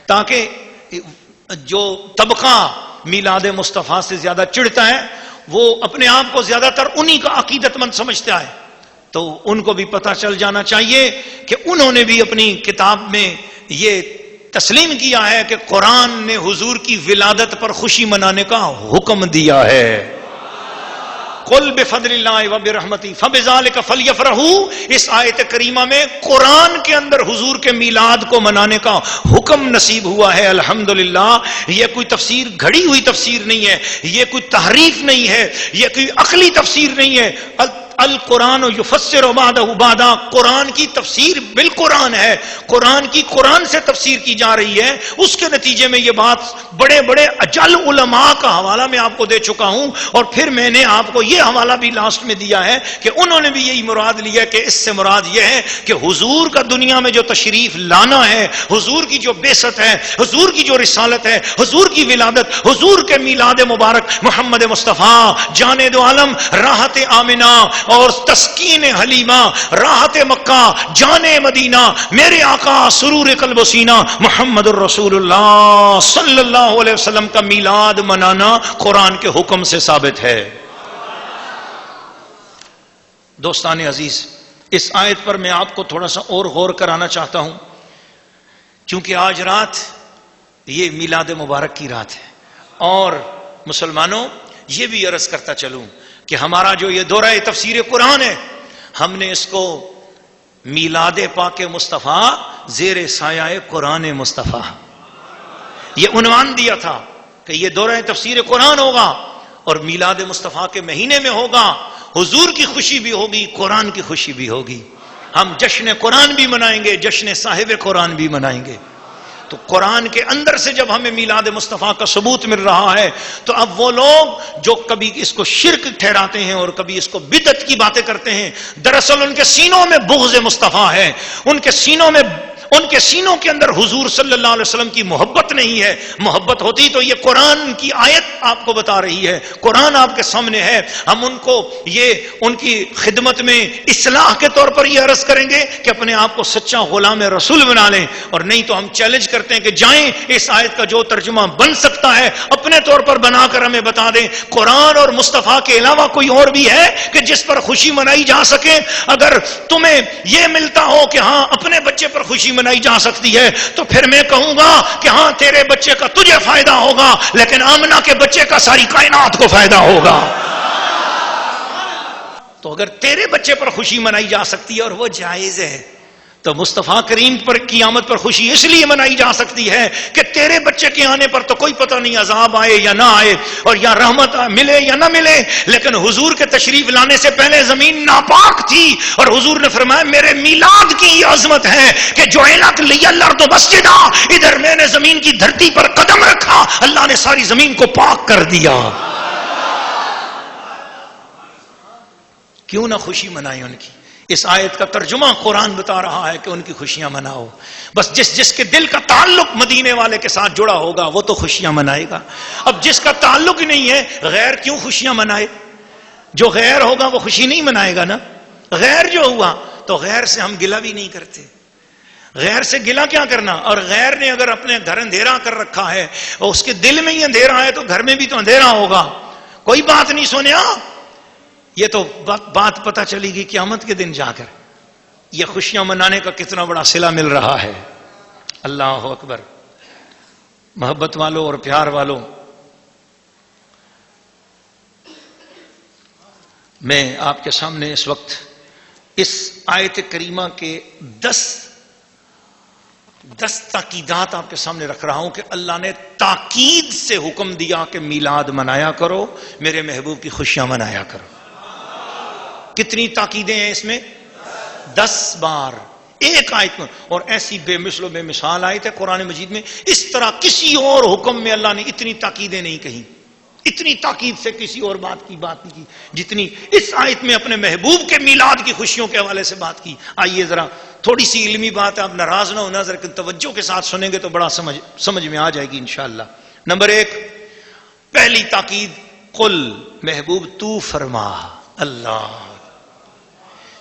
تاکہ جو طبقہ میلاد مصطفیٰ سے زیادہ چڑھتا ہے وہ اپنے آپ کو زیادہ تر انہی کا عقیدت مند سمجھتا ہے. تو ان کو بھی پتہ چل جانا چاہیے کہ انہوں نے بھی اپنی کتاب میں یہ تسلیم کیا ہے کہ قرآن نے حضور کی ولادت پر خوشی منانے کا حکم دیا ہے. قل بفضل اللہ وبرحمتہ فبذلک فلیفرحوا. اس آیت کریمہ میں قرآن کے اندر حضور کے میلاد کو منانے کا حکم نصیب ہوا ہے. الحمدللہ. یہ کوئی تفسیر گھڑی ہوئی تفسیر نہیں ہے، یہ کوئی تحریف نہیں ہے، یہ کوئی عقلی تفسیر نہیں ہے. القرآن یفسر بعدہ بعدا. قرآن کی تفسیر بالقرآن ہے، قرآن کی قرآن سے تفسیر کی جا رہی ہے. اس کے نتیجے میں یہ بات بڑے بڑے اجل علماء کا حوالہ میں آپ کو دے چکا ہوں، اور پھر میں نے آپ کو یہ حوالہ بھی لاسٹ میں دیا ہے کہ انہوں نے بھی یہی مراد لیا کہ اس سے مراد یہ ہے کہ حضور کا دنیا میں جو تشریف لانا ہے، حضور کی جو بعثت ہے، حضور کی جو رسالت ہے، حضور کی ولادت، حضور کے میلاد مبارک محمد مصطفیٰ جان دو عالم، راحت آمنہ اور تسکین حلیمہ، راحت مکہ، جان مدینہ، میرے آقا سرور قلب و سینہ محمد الرسول اللہ صلی اللہ علیہ وسلم کا میلاد منانا قرآن کے حکم سے ثابت ہے. دوستان عزیز، اس آیت پر میں آپ کو تھوڑا سا اور غور کرانا چاہتا ہوں، چونکہ آج رات یہ میلاد مبارک کی رات ہے. اور مسلمانوں، یہ بھی عرض کرتا چلوں کہ ہمارا جو یہ دورہ تفسیر قرآن ہے، ہم نے اس کو میلاد پاک مصطفیٰ زیر سایہ قرآن مصطفیٰ یہ عنوان دیا تھا کہ یہ دورہ تفسیر قرآن ہوگا اور میلاد مصطفیٰ کے مہینے میں ہوگا. حضور کی خوشی بھی ہوگی، قرآن کی خوشی بھی ہوگی. ہم جشن قرآن بھی منائیں گے، جشن صاحب قرآن بھی منائیں گے. تو قرآن کے اندر سے جب ہمیں میلاد مصطفیٰ کا ثبوت مل رہا ہے تو اب وہ لوگ جو کبھی اس کو شرک ٹھہراتے ہیں اور کبھی اس کو بدعت کی باتیں کرتے ہیں، دراصل ان کے سینوں میں بغض مصطفیٰ ہے، ان کے سینوں کے اندر حضور صلی اللہ علیہ وسلم کی محبت نہیں ہے. محبت ہوتی تو یہ قرآن کی آیت آپ کو بتا رہی ہے، قرآن آپ کے سامنے ہے. ہم ان کو ان کی خدمت میں اصلاح کے طور پر یہ عرض کریں گے کہ اپنے آپ کو سچا غلام رسول بنا لیں، اور نہیں تو ہم چیلنج کرتے ہیں کہ جائیں اس آیت کا جو ترجمہ بن سکتا ہے اپنے طور پر بنا کر ہمیں بتا دیں. قرآن اور مصطفیٰ کے علاوہ کوئی اور بھی ہے کہ جس پر خوشی منائی جا سکے؟ اگر تمہیں یہ ملتا ہو کہ ہاں اپنے بچے پر خوشی منائی جا سکتی ہے تو پھر میں کہوں گا کہ ہاں تیرے بچے کا تجھے فائدہ ہوگا، لیکن آمنہ کے بچے کا ساری کائنات کو فائدہ ہوگا. تو اگر تیرے بچے پر خوشی منائی جا سکتی ہے اور وہ جائز ہے، تو مصطفیٰ کریم پر کی آمد پر خوشی اس لیے منائی جا سکتی ہے کہ تیرے بچے کے آنے پر تو کوئی پتہ نہیں عذاب آئے یا نہ آئے اور یا رحمت ملے یا نہ ملے، لیکن حضور کے تشریف لانے سے پہلے زمین ناپاک تھی اور حضور نے فرمایا میرے میلاد کی یہ عظمت ہے کہ جعلت لی الارض مسجدا، ادھر میں نے زمین کی دھرتی پر قدم رکھا، اللہ نے ساری زمین کو پاک کر دیا. کیوں نہ خوشی منائے ان کی؟ اس آیت کا ترجمہ قرآن بتا رہا ہے کہ ان کی خوشیاں مناؤ. بس جس کے دل کا تعلق مدینے والے کے ساتھ جڑا ہوگا وہ تو خوشیاں منائے گا. اب جس کا تعلق ہی نہیں ہے، غیر کیوں خوشیاں منائے؟ جو غیر ہوگا وہ خوشی نہیں منائے گا نا. غیر جو ہوا تو غیر سے ہم گلہ بھی نہیں کرتے، غیر سے گلا کیا کرنا؟ اور غیر نے اگر اپنے گھر اندھیرا کر رکھا ہے اور اس کے دل میں ہی اندھیرا ہے تو گھر میں بھی تو اندھیرا ہوگا. کوئی بات نہیں سنیا، یہ تو بات پتہ چلے گی قیامت کے دن جا کر. یہ خوشیاں منانے کا کتنا بڑا صلہ مل رہا ہے. اللہ اکبر. محبت والوں اور پیار والوں، میں آپ کے سامنے اس وقت اس آیت کریمہ کے 10 تاکیدات آپ کے سامنے رکھ رہا ہوں کہ اللہ نے تاکید سے حکم دیا کہ میلاد منایا کرو، میرے محبوب کی خوشیاں منایا کرو. کتنی تاکیدیں ہیں اس میں؟ 10 بار ایک آیت میں. اور ایسی بے مثل و بے مثال آیت ہے قرآن مجید میں، اس طرح کسی اور حکم میں اللہ نے اتنی تاکیدیں نہیں کہیں، اتنی تاکید سے کسی اور بات نہیں کی جتنی اس آیت میں اپنے محبوب کے میلاد کی خوشیوں کے حوالے سے بات کی. آئیے ذرا تھوڑی سی علمی بات ہے، آپ ناراض نہ ہونا، ذرا توجہ کے ساتھ سنیں گے تو بڑا سمجھ میں آ جائے گی انشاءاللہ. نمبر 1، پہلی تاکید، قل، محبوب تو فرما. اللہ،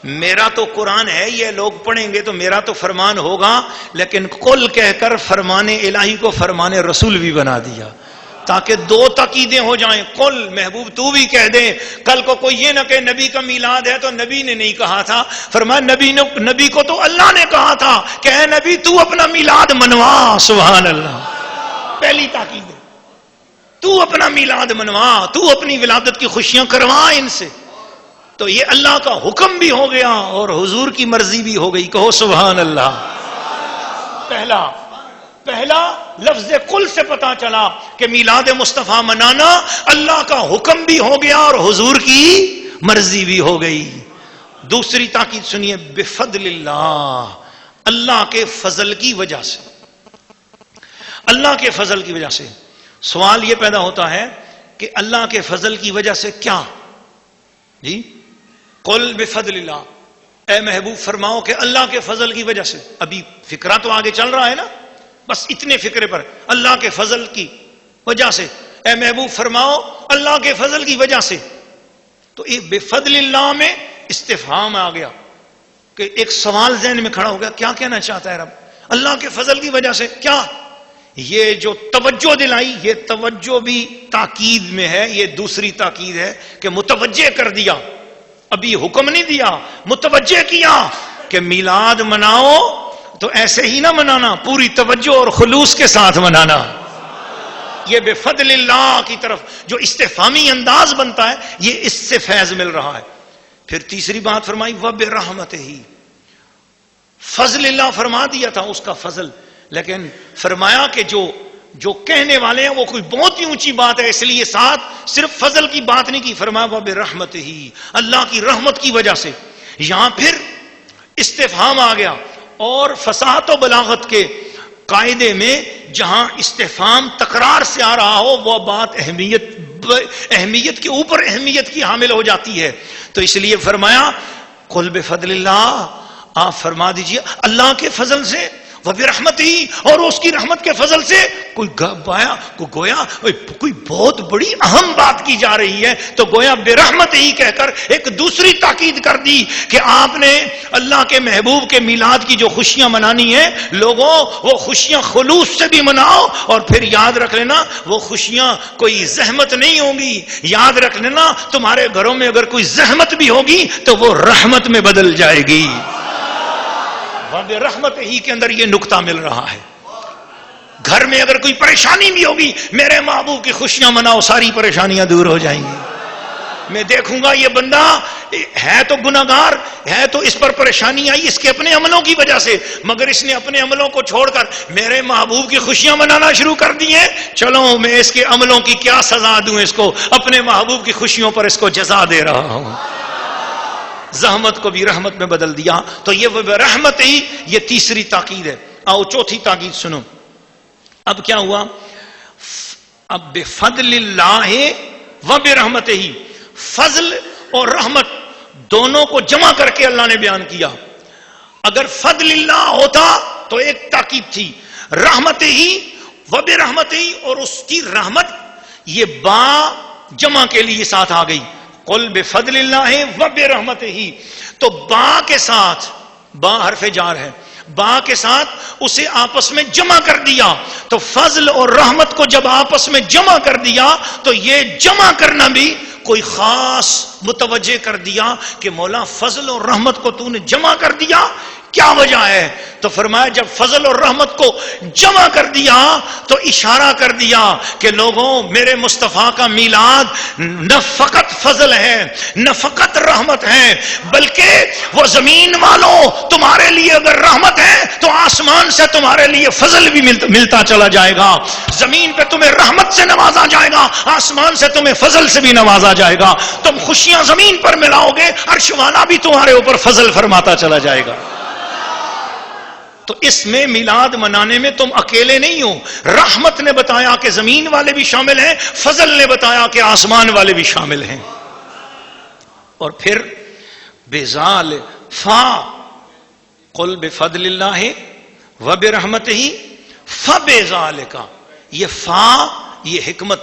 میرا تو قرآن ہے، یہ لوگ پڑھیں گے تو میرا تو فرمان ہوگا، لیکن قل کہہ کر فرمان الہی کو فرمان رسول بھی بنا دیا تاکہ 2 تاکیدیں ہو جائیں. قل، محبوب تو بھی کہہ دے. کل کو کوئی یہ نہ کہ نبی کا میلاد ہے تو نبی نے نہیں کہا تھا. فرمایا نبی کو تو اللہ نے کہا تھا کہ اے نبی تو اپنا میلاد منوا. سبحان اللہ. پہلی تاکید ہے، تو اپنا میلاد منوا، تو اپنی ولادت کی خوشیاں کروا ان سے. تو یہ اللہ کا حکم بھی ہو گیا اور حضور کی مرضی بھی ہو گئی. کہو سبحان اللہ. پہلا لفظ قل سے پتا چلا کہ میلاد مصطفیٰ منانا اللہ کا حکم بھی ہو گیا اور حضور کی مرضی بھی ہو گئی. دوسری تاکید سنیے، بفضل اللہ، اللہ کے فضل کی وجہ سے. اللہ کے فضل کی وجہ سے. سوال یہ پیدا ہوتا ہے کہ اللہ کے فضل کی وجہ سے کیا؟ جی، قل بفضل اللہ، اے محبوب فرماؤ کہ اللہ کے فضل کی وجہ سے. ابھی فکرہ تو آگے چل رہا ہے نا، بس اتنے فکرے پر اللہ کے فضل کی وجہ سے. اے محبوب فرماؤ اللہ کے فضل کی وجہ سے. تو ایک بفضل اللہ میں استفہام آ گیا کہ ایک سوال ذہن میں کھڑا ہو گیا، کیا کہنا چاہتا ہے رب؟ اللہ کے فضل کی وجہ سے کیا؟ یہ جو توجہ دلائی، یہ توجہ بھی تاکید میں ہے. یہ دوسری تاکید ہے کہ متوجہ کر دیا. ابھی حکم نہیں دیا، متوجہ کیا کہ میلاد مناؤ تو ایسے ہی نہ منانا، پوری توجہ اور خلوص کے ساتھ منانا. یہ بفضل اللہ کی طرف جو استفہامی انداز بنتا ہے، یہ اس سے فیض مل رہا ہے. پھر تیسری بات فرمائی، وَبِرَحْمَتِهِ، فضل اللہ فرما دیا تھا، اس کا فضل، لیکن فرمایا کہ جو کہنے والے ہیں وہ کوئی بہت ہی اونچی بات ہے، اس لیے ساتھ صرف فضل کی بات نہیں کی، فرمایا وَبِرَحْمَتِهِ، اللہ کی رحمت کی وجہ سے. یہاں پھر استفہام آ گیا. اور فصاحت و بلاغت کے قاعدے میں جہاں استفہام تکرار سے آ رہا ہو وہ بات اہمیت کے اوپر اہمیت کی حامل ہو جاتی ہے. تو اس لیے فرمایا قل بفضل اللہ، آپ فرما دیجئے اللہ کے فضل سے، وبرحمتہ، اور اس کی رحمت کے فضل سے. گویا کوئی بہت بڑی اہم بات کی جا رہی ہے، تو گویا برحمتہ ہی کہہ کر ایک دوسری تاکید کر دی کہ آپ نے اللہ کے محبوب کے میلاد کی جو خوشیاں منانی ہیں، لوگوں وہ خوشیاں خلوص سے بھی مناؤ. اور پھر یاد رکھ لینا وہ خوشیاں کوئی زحمت نہیں ہوں گی. یاد رکھ لینا تمہارے گھروں میں اگر کوئی زحمت بھی ہوگی تو وہ رحمت میں بدل جائے گی. رحمت ہی کے اندر یہ نقطہ مل رہا ہے. گھر میں اگر کوئی پریشانی بھی ہوگی، میرے محبوب کی خوشیاں مناؤ، ساری پریشانیاں دور ہو جائیں گی. میں دیکھوں گا یہ بندہ ہے تو گناہگار ہے، تو اس پر پریشانی آئی اس کے اپنے عملوں کی وجہ سے، مگر اس نے اپنے عملوں کو چھوڑ کر میرے محبوب کی خوشیاں منانا شروع کر دی ہیں. چلو میں اس کے عملوں کی کیا سزا دوں، اس کو اپنے محبوب کی خوشیوں پر اس کو جزا دے رہا ہوں. زحمت کو بھی رحمت میں بدل دیا. تو یہ رحمت ہی، یہ تیسری تاکید ہے. آؤ چوتھی تاکید سنو. اب کیا ہوا؟ اب بفضل اللہ و برحمتہ، فضل اور رحمت دونوں کو جمع کر کے اللہ نے بیان کیا. اگر فضل اللہ ہوتا تو ایک تاکید تھی، رحمتہ و برحمتہ، اور اس کی رحمت یہ با جمع کے لیے ساتھ آ گئی. قل بفضل اللہ و برحمتہ، تو با کے ساتھ، با حرف جار ہے، با کے ساتھ اسے آپس میں جمع کر دیا. تو فضل اور رحمت کو جب آپس میں جمع کر دیا تو یہ جمع کرنا بھی کوئی خاص متوجہ کر دیا کہ مولا فضل اور رحمت کو تو نے جمع کر دیا, کیا وجہ ہے؟ تو فرمایا جب فضل اور رحمت کو جمع کر دیا تو اشارہ کر دیا کہ لوگوں میرے مصطفیٰ کا میلاد نہ فقط فضل ہے نہ فقط رحمت ہے, بلکہ وہ زمین والوں تمہارے لیے اگر رحمت ہے تو آسمان سے تمہارے لیے فضل بھی ملتا چلا جائے گا. زمین پہ تمہیں رحمت سے نوازا جائے گا, آسمان سے تمہیں فضل سے بھی نوازا جائے گا. تم خوشیاں زمین پر ملاؤ گے, عرش والا بھی تمہارے اوپر فضل فرماتا چلا جائے گا. تو اس میں میلاد منانے میں تم اکیلے نہیں ہو. رحمت نے بتایا کہ زمین والے بھی شامل ہیں, فضل نے بتایا کہ آسمان والے بھی شامل ہیں. اور پھر بذال فا قل بفضل اللہ وبرحمتہ فبذالک, یہ فا یہ حکمت.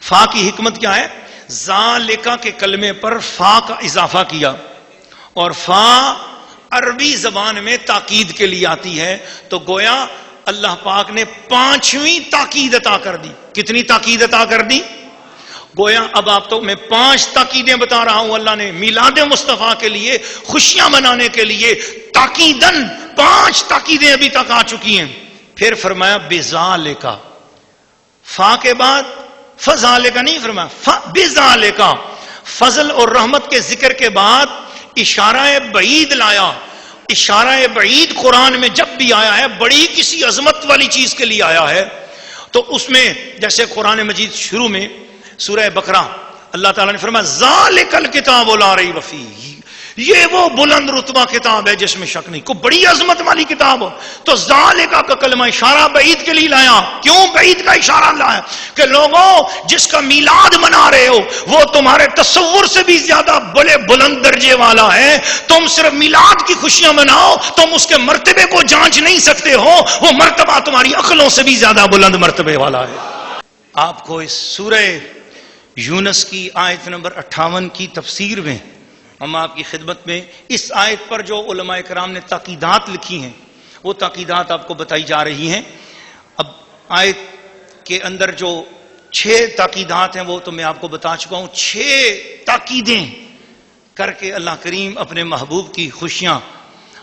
فا کی حکمت کیا ہے؟ ذالک کے کلمے پر فا کا اضافہ کیا, اور فا عربی زبان میں تاکید کے لیے آتی ہے. تو گویا اللہ پاک نے 5ویں تاکید عطا کر دی. کتنی تاکید عطا کر دی؟ گویا اب آپ تو میں 5 تاکیدیں بتا رہا ہوں. اللہ نے میلاد مصطفیٰ کے لیے خوشیاں منانے کے لیے تاکیدن 5 تاکیدیں ابھی تک آ چکی ہیں. پھر فرمایا بذالک, فا کے بعد فذالک نہیں فرمایا, بذالک. فضل اور رحمت کے ذکر کے بعد اشارہ بعید لایا. اشارہ بعید قرآن میں جب بھی آیا ہے بڑی کسی عظمت والی چیز کے لیے آیا ہے. تو اس میں جیسے قرآن مجید شروع میں سورہ بقرہ اللہ تعالیٰ نے فرمایا ذالک الکتاب لا ریب فیہ, یہ وہ بلند رتبہ کتاب ہے جس میں شک نہیں, کو بڑی عظمت والی کتاب. تو ذالک کا کلمہ اشارہ بعید کے لیے لایا. کیوں بعید کا اشارہ لایا؟ کہ لوگوں جس کا میلاد منا رہے ہو وہ تمہارے تصور سے بھی زیادہ بڑے بلند درجے والا ہے. تم صرف میلاد کی خوشیاں مناؤ, تم اس کے مرتبے کو جانچ نہیں سکتے ہو, وہ مرتبہ تمہاری عقلوں سے بھی زیادہ بلند مرتبے والا ہے. آپ کو اس سورہ یونس کی آیت نمبر 58 کی تفسیر میں ہم آپ کی خدمت میں اس آیت پر جو علماء کرام نے تاکیدات لکھی ہیں وہ تاکیدات آپ کو بتائی جا رہی ہیں. اب آیت کے اندر جو 6 تاکیدات ہیں وہ تو میں آپ کو بتا چکا ہوں. 6 تاکیدیں کر کے اللہ کریم اپنے محبوب کی خوشیاں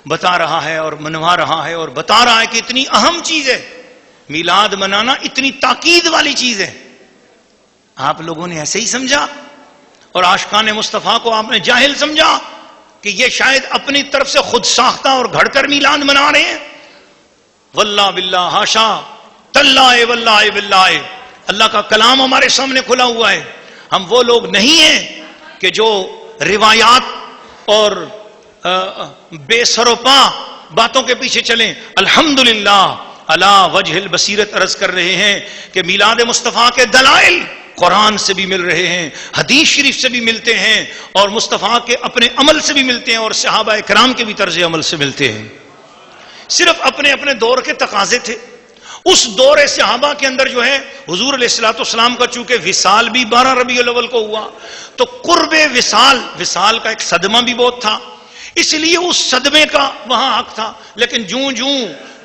بتا رہا ہے اور منوا رہا ہے, اور بتا رہا ہے کہ اتنی اہم چیز ہے میلاد منانا, اتنی تاکید والی چیز ہے. آپ لوگوں نے ایسے ہی سمجھا اور عاشقان مصطفیٰ کو آپ نے جاہل سمجھا کہ یہ شاید اپنی طرف سے خود ساختہ اور گھڑ کر میلاد منا رہے ہیں. واللہ باللہ ہاشا تاللہ واللہ باللہ, اللہ کا کلام ہمارے سامنے کھلا ہوا ہے. ہم وہ لوگ نہیں ہیں کہ جو روایات اور بے سروپا باتوں کے پیچھے چلیں. الحمدللہ علی وجہ البصیرت عرض کر رہے ہیں کہ میلاد مصطفیٰ کے دلائل قرآن سے بھی مل رہے ہیں, حدیث شریف سے بھی ملتے ہیں, اور مصطفیٰ کے اپنے عمل سے بھی ملتے ہیں, اور صحابہ کرام کے بھی طرز عمل سے ملتے ہیں. صرف اپنے اپنے دور کے تقاضے تھے. اس دور صحابہ کے اندر جو ہے حضور علیہ الصلوۃ والسلام کا چونکہ وصال بھی 12 ربیع الاول کو ہوا تو قرب وصال کا ایک صدمہ بھی بہت تھا, اس لیے اس صدمے کا وہاں حق تھا. لیکن جوں جوں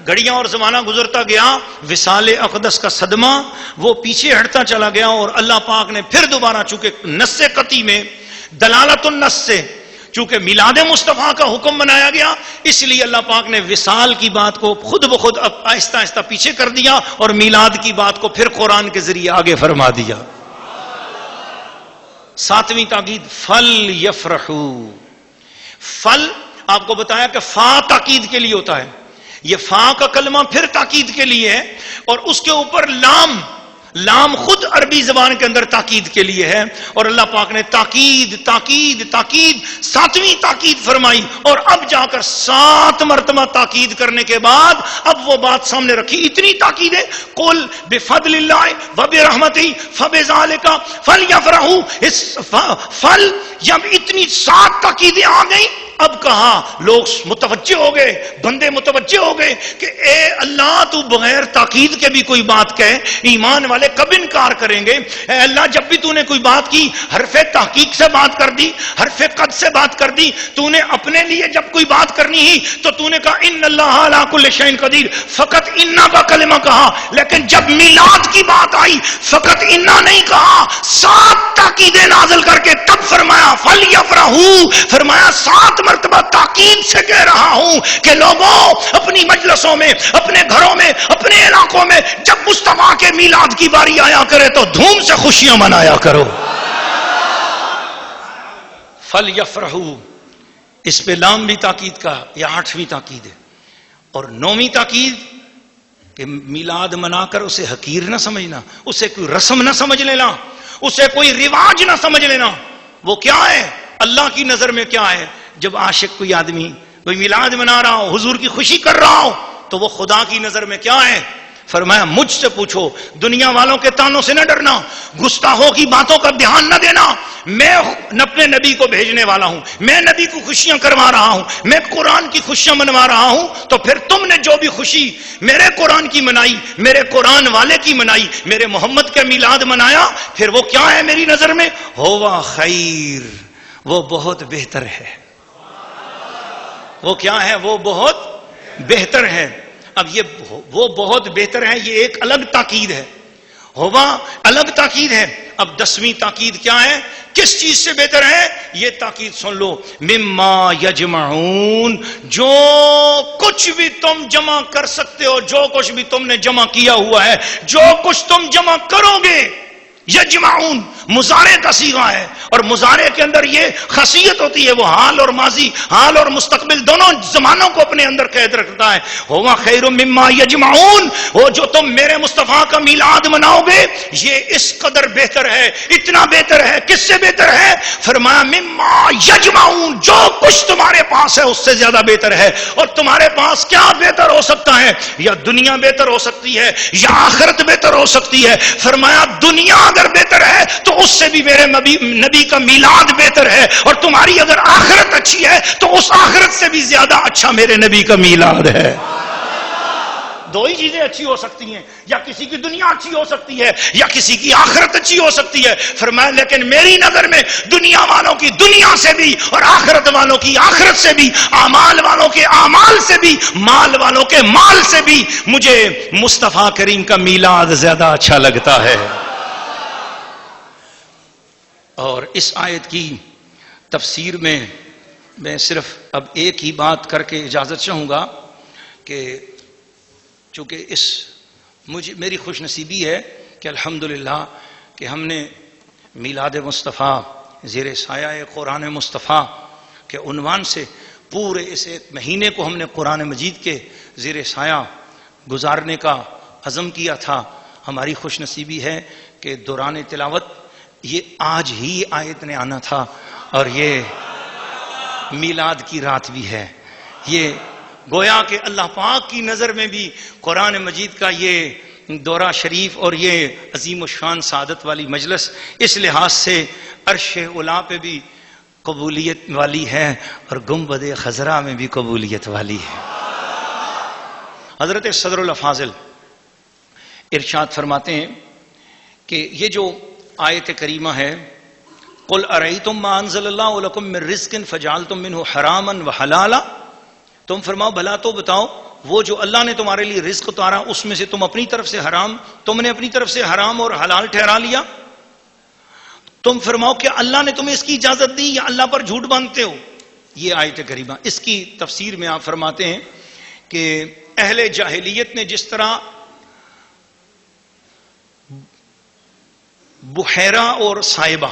گھڑیاں اور زمانہ گزرتا گیا وصال اقدس کا صدمہ وہ پیچھے ہٹتا چلا گیا, اور اللہ پاک نے پھر دوبارہ چونکہ نص قطعی میں دلالت النص سے چونکہ میلاد مصطفیٰ کا حکم بنایا گیا, اس لیے اللہ پاک نے وصال کی بات کو خود بخود آہستہ آہستہ پیچھے کر دیا اور میلاد کی بات کو پھر قرآن کے ذریعے آگے فرما دیا. 7ویں تاکید فل یفرحو. فل آپ کو بتایا کہ فا تاکید کے لیے ہوتا ہے, یہ فا کا کلمہ پھر تاکید کے لیے ہے, اور اس کے اوپر لام خود عربی زبان کے اندر تاکید کے لیے ہے. اور اللہ پاک نے تاکید 7ویں تاکید فرمائی, اور اب جا کر 7 مرتبہ تاکید کرنے کے بعد اب وہ بات سامنے رکھی. اتنی تاکید ہے قل بفضل اللہ وبرحمتہ فبذالک فلیفرحوا. اس فل جب اتنی 7 تاکیدیں آ گئیں اب کہا لوگ متوجہ ہو گئے، بندے متوجہ ہو گئے کہ اے اللہ تو بغیر تاکید کے بھی کوئی بات کہے، ایمان والے کب انکار کریں گے؟ اے اللہ جب بھی تو نے کوئی بات کی حرف تحقیق سے بات کر دی، حرف قد سے بات کر دی، تو نے اپنے لیے جب کوئی بات کرنی ہی تو تو نے کہا ان اللہ علی کل شیء قدیر، فقط انا کا کلمہ کہا، لیکن جب میلاد کی بات آئی فقط انا نہیں کہا، 7 تاکیدیں نازل کر کے تب فرمایا فلیفرحوا، فرمایا 7 مرتبہ تاکید سے کہہ رہا ہوں کہ لوگوں اپنی مجلسوں میں، اپنے گھروں میں، اپنے علاقوں میں جب مصطفیٰ کے میلاد کی باری آیا کرے تو دھوم سے خوشیاں منایا کرو۔ فلیفرحوا، اس پہ لام بھی تاکید کا، یا 8ویں تاکید ہے، اور 9ویں تاکید کہ میلاد منا کر اسے حقیر نہ سمجھنا، اسے کوئی رسم نہ سمجھ لینا، اسے کوئی رواج نہ سمجھ لینا۔ وہ کیا ہے اللہ کی نظر میں؟ کیا ہے جب عاشق کوئی آدمی کوئی میلاد منا رہا ہو، حضور کی خوشی کر رہا ہو، تو وہ خدا کی نظر میں کیا ہے؟ فرمایا مجھ سے پوچھو، دنیا والوں کے تانوں سے نہ ڈرنا، گستاخوں کی باتوں کا دھیان نہ دینا، میں اپنے نبی کو بھیجنے والا ہوں، میں نبی کو خوشیاں کروا رہا ہوں، میں قرآن کی خوشیاں منوا رہا ہوں، تو پھر تم نے جو بھی خوشی میرے قرآن کی منائی، میرے قرآن والے کی منائی، میرے محمد کا میلاد منایا، پھر وہ کیا ہے میری نظر میں؟ ہوا خیر، وہ بہت بہتر ہے۔ وہ کیا ہے؟ وہ بہت بہتر ہے۔ اب یہ وہ بہت بہتر ہے، یہ ایک الگ تاکید ہے، ہوا الگ تاکید ہے۔ اب 10ویں تاکید کیا ہے؟ کس چیز سے بہتر ہے؟ یہ تاکید سن لو، مما یجمعون، جو کچھ بھی تم جمع کر سکتے ہو، جو کچھ بھی تم نے جمع کیا ہوا ہے، جو کچھ تم جمع کرو گے، یجمعون مضارع کا صیغہ ہے، اور مضارع کے اندر یہ خاصیت ہوتی ہے، وہ حال اور ماضی، حال اور مستقبل دونوں زمانوں کو اپنے اندر قید رکھتا ہے۔ ہوا خیر مما یجمعون، وہ جو تم میرے مصطفیٰ کا میلاد مناؤ گے یہ اس قدر بہتر ہے، اتنا بہتر ہے۔ کس سے بہتر ہے؟ فرمایا مما یجمعون، جو کچھ تمہارے پاس ہے اس سے زیادہ بہتر ہے۔ اور تمہارے پاس کیا بہتر ہو سکتا ہے؟ یا دنیا بہتر ہو سکتی ہے، یا آخرت بہتر ہو سکتی ہے۔ فرمایا دنیا اگر بہتر ہے تو اس سے بھی میرے نبی کا میلاد بہتر ہے، اور تمہاری اگر آخرت اچھی ہے تو اس آخرت سے بھی زیادہ اچھا میرے نبی کا میلاد ہے۔ دو ہی چیزیں اچھی ہو سکتی ہیں، یا کسی کی دنیا اچھی ہو سکتی ہے یا کسی کی آخرت اچھی ہو سکتی ہے۔ فرمایا لیکن میری نظر میں دنیا والوں کی دنیا سے بھی، اور آخرت والوں کی آخرت سے بھی، اعمال والوں کے اعمال سے بھی، مال والوں کے مال سے بھی مجھے مصطفیٰ کریم کا میلاد زیادہ اچھا لگتا ہے۔ اور اس آیت کی تفسیر میں صرف اب ایک ہی بات کر کے اجازت چاہوں گا کہ چونکہ میری خوش نصیبی ہے کہ الحمدللہ کہ ہم نے میلاد مصطفیٰ زیر سایہ قرآن مصطفیٰ کے عنوان سے پورے اس ایک مہینے کو ہم نے قرآن مجید کے زیر سایہ گزارنے کا عزم کیا تھا۔ ہماری خوش نصیبی ہے کہ دوران تلاوت یہ آج ہی آیت نے آنا تھا، اور یہ میلاد کی رات بھی ہے۔ یہ گویا کہ اللہ پاک کی نظر میں بھی قرآن مجید کا یہ دورہ شریف اور یہ عظیم الشان سعادت والی مجلس اس لحاظ سے عرش اولا پہ بھی قبولیت والی ہے اور گنبد خضرا میں بھی قبولیت والی ہے۔ حضرت صدر الافاضل ارشاد فرماتے ہیں کہ یہ جو آیت کریمہ ہے، قل ارأیتم ما انزل اللہ لکم من رزق فجعلتم منہ حراما وحلالا، تم فرماؤ بھلا تو بتاؤ وہ جو اللہ نے تمہارے لیے رزق اتارا اس میں سے تم اپنی طرف سے حرام، تم نے اپنی طرف سے حرام اور حلال ٹھہرا لیا؟ تم فرماؤ کہ اللہ نے تمہیں اس کی اجازت دی یا اللہ پر جھوٹ باندھتے ہو؟ یہ آیت کریمہ اس کی تفسیر میں آپ فرماتے ہیں کہ اہل جاہلیت نے جس طرح بحیرہ اور سائبہ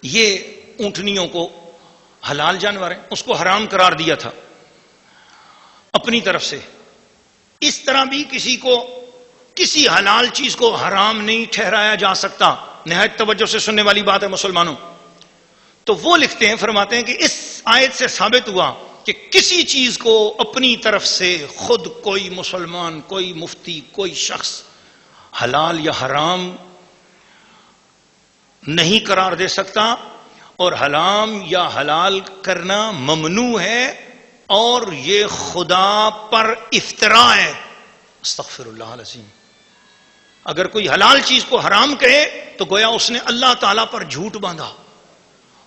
یہ اونٹنیوں کو حلال جانور ہیں اس کو حرام قرار دیا تھا اپنی طرف سے، اس طرح بھی کسی کو کسی حلال چیز کو حرام نہیں ٹھہرایا جا سکتا۔ نہایت توجہ سے سننے والی بات ہے مسلمانوں۔ تو وہ لکھتے ہیں، فرماتے ہیں کہ اس آیت سے ثابت ہوا کہ کسی چیز کو اپنی طرف سے خود کوئی مسلمان، کوئی مفتی، کوئی شخص حلال یا حرام نہیں قرار دے سکتا، اور حرام یا حلال کرنا ممنوع ہے، اور یہ خدا پر افتراء ہے۔ استغفر اللہ العظیم۔ اگر کوئی حلال چیز کو حرام کہے تو گویا اس نے اللہ تعالیٰ پر جھوٹ باندھا،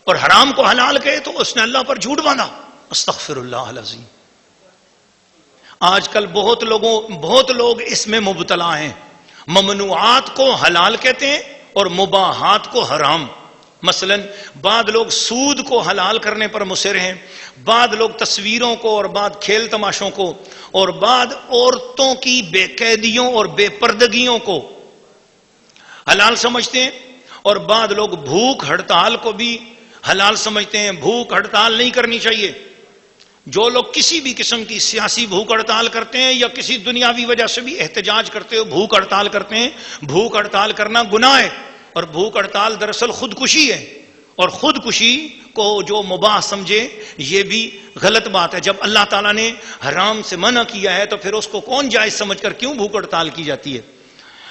اور حرام کو حلال کہے تو اس نے اللہ پر جھوٹ باندھا۔ استغفر اللہ العظیم۔ آج کل بہت لوگ اس میں مبتلا ہیں، ممنوعات کو حلال کہتے ہیں اور مباحات کو حرام۔ مثلا بعض لوگ سود کو حلال کرنے پر مصر ہیں، بعض لوگ تصویروں کو، اور بعض کھیل تماشوں کو، اور بعض عورتوں کی بے قیدیوں اور بے پردگیوں کو حلال سمجھتے ہیں، اور بعض لوگ بھوک ہڑتال کو بھی حلال سمجھتے ہیں۔ بھوک ہڑتال نہیں کرنی چاہیے۔ جو لوگ کسی بھی قسم کی سیاسی بھوک ہڑتال کرتے ہیں یا کسی دنیاوی وجہ سے بھی احتجاج کرتے ہو، بھوک ہڑتال کرتے ہیں، بھوک ہڑتال کرنا گناہ ہے، اور بھوک ہڑتال دراصل خودکشی ہے، اور خودکشی کو جو مباح سمجھے یہ بھی غلط بات ہے۔ جب اللہ تعالیٰ نے حرام سے منع کیا ہے تو پھر اس کو کون جائز سمجھ کر کیوں بھوک ہڑتال کی جاتی ہے؟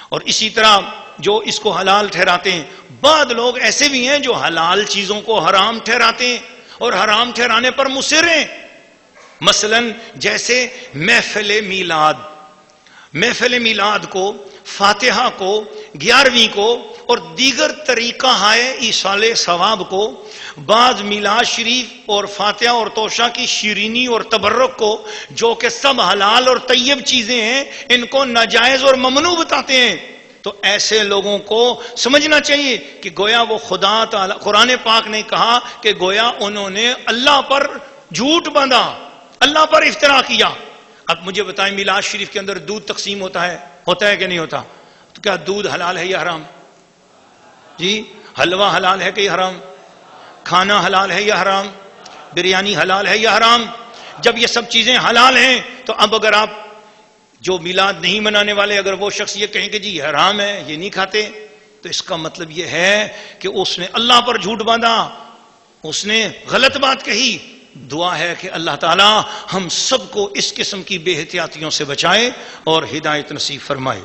اور اسی طرح جو اس کو حلال ٹھہراتے ہیں، بعض لوگ ایسے بھی ہیں جو حلال چیزوں کو حرام ٹھہراتے ہیں اور حرام ٹھہرانے پر مصر ہیں۔ مثلا جیسے محفل میلاد کو، فاتحہ کو، 11ویں کو اور دیگر طریقہ ہائے ایصال ثواب کو، بعض میلاد شریف اور فاتحہ اور توشہ کی شیرینی اور تبرک کو، جو کہ سب حلال اور طیب چیزیں ہیں، ان کو ناجائز اور ممنوع بتاتے ہیں۔ تو ایسے لوگوں کو سمجھنا چاہیے کہ گویا وہ خدا تعالی، قرآن پاک نے کہا کہ گویا انہوں نے اللہ پر جھوٹ باندھا، اللہ پر افتراء کیا۔ اب مجھے بتائیں، میلاد شریف کے اندر دودھ تقسیم ہوتا ہے کہ نہیں ہوتا؟ تو کیا دودھ حلال ہے یا حرام؟ جی، حلوہ حلال ہے کہ یا حرام؟ کھانا حلال ہے یا حرام؟ بریانی حلال ہے یا حرام؟ جب یہ سب چیزیں حلال ہیں تو اب اگر آپ جو میلاد نہیں منانے والے، اگر وہ شخص یہ کہیں کہ جی یہ حرام ہے، یہ نہیں کھاتے، تو اس کا مطلب یہ ہے کہ اس نے اللہ پر جھوٹ باندھا، اس نے غلط بات کہی۔ دعا ہے کہ اللہ تعالی ہم سب کو اس قسم کی بے احتیاطیوں سے بچائے اور ہدایت نصیب فرمائے۔